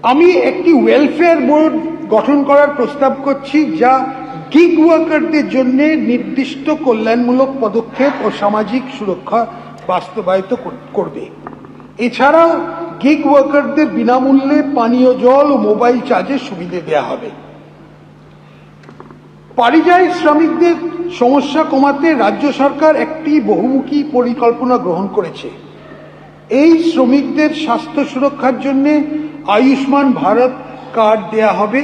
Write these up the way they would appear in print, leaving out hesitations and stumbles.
আমি একটি welfare board গঠন করার প্রস্তাব করছি, যা গিগ ওয়ার্কারদের জন্য নির্দিষ্ট কল্যাণমূলক পদক্ষেপ ও সামাজিক সুরক্ষা বাস্তবায়িত করবে। এছাড়াও গিগ ওয়ার্কারদের বিনামূল্যে পানীয় জল ও মোবাইল চার্জের সুবিধা দেওয়া হবে। পরিযায়ী শ্রমিকদের সমস্যা কমাতে রাজ্য সরকার একটি বহুমুখী পরিকল্পনা গ্রহণ করেছে। এই শ্রমিকদের স্বাস্থ্য সুরক্ষার জন্য আয়ুষ্মান ভারত কার্ড দেয়া হবে।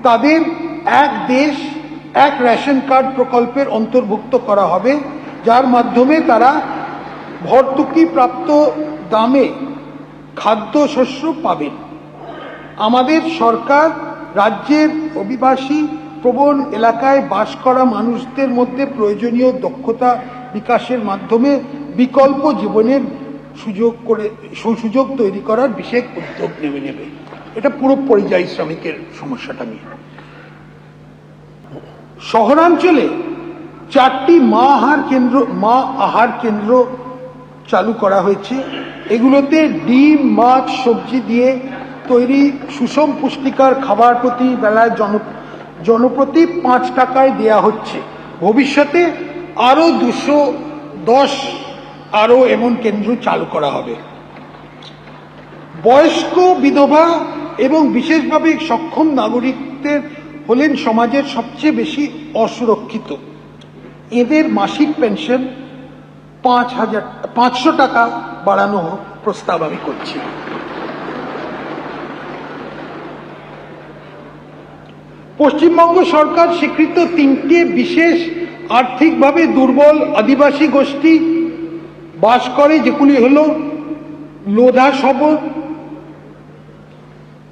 তাদের এক দেশ এক রেশন কার্ড প্রকল্পের অন্তর্ভুক্ত করা হবে, যার মাধ্যমে তারা ভর্তুকি প্রাপ্ত দামে খাদ্যশস্য পাবেন। আমাদের সরকার রাজ্যের অভিবাসী প্রবণ এলাকায় বাস করা মানুষদের মধ্যে প্রয়োজনীয় দক্ষতা বিকাশের মাধ্যমে বিকল্প জীবনের সুযোগ তৈরি করার বিশেষ উদ্যোগ নেবে। এটা পুরো পরিযায়ী শ্রমিকের সমস্যাটা নিয়ে। শহরাঞ্চলে 4টি মা আহার কেন্দ্র চালু করা হয়েছে। এগুলোতে ডিম, মাছ, সবজি দিয়ে তৈরি সুষম পুষ্টিকর খাবার প্রতি বেলায় জনপ্রতি 5 টাকায় দেয়া হচ্ছে। ভবিষ্যতে আরো 210 এমন কেন্দ্র চালু করা হবে। বয়স্ক, বিধবা এবং বিশেষভাবে সক্ষম নাগরিকদের হলেন সমাজের সবচেয়ে বেশি অসুরক্ষিত। এদের মাসিক পেনশন 500 টাকা বাড়ানো প্রস্তাব আমি করছি। পশ্চিমবঙ্গ সরকার স্বীকৃত 3টে বিশেষ আর্থিকভাবে দুর্বল আদিবাসী গোষ্ঠী বাস করে, যেগুলি হল লোধা সবর,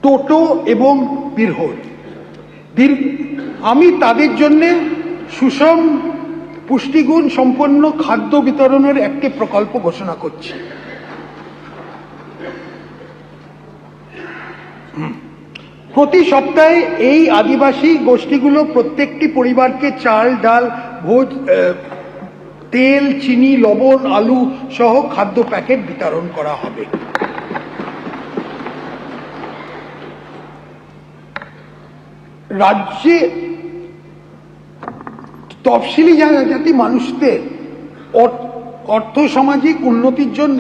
টোটো এবং বিরহট। আমি তাদের জন্য সুষম পুষ্টিগুণ সম্পন্ন খাদ্য বিতরণের একটি প্রকল্প ঘোষণা করছি। প্রতি সপ্তাহে এই আদিবাসী গোষ্ঠীগুলো প্রত্যেকটি পরিবারকে চাল, ডাল, তেল, চিনি, লবণ, আলু সহ খাদ্য প্যাকেট বিতরণ করা হবে। রাজ্যে তফসিলি জাতি মানুষদের অর্থসামাজিক উন্নতির জন্য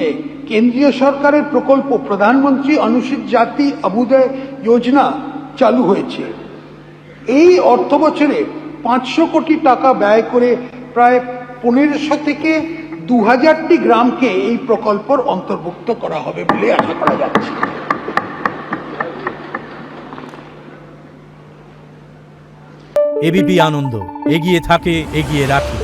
কেন্দ্রীয় সরকারের প্রকল্প প্রধানমন্ত্রী অনুসূচিত জাতি অভ্যুদয় যোজনা চালু হয়েছে। এই অর্থ বছরে 500 কোটি টাকা ব্যয় করে প্রায় 1500 থেকে 2000টি গ্রামকে এই প্রকল্পের অন্তর্ভুক্ত করা হবে বলে আশা করা যাচ্ছে। এবিপি আনন্দ, এগিয়ে থাকে, এগিয়ে রাখে।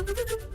Thank you.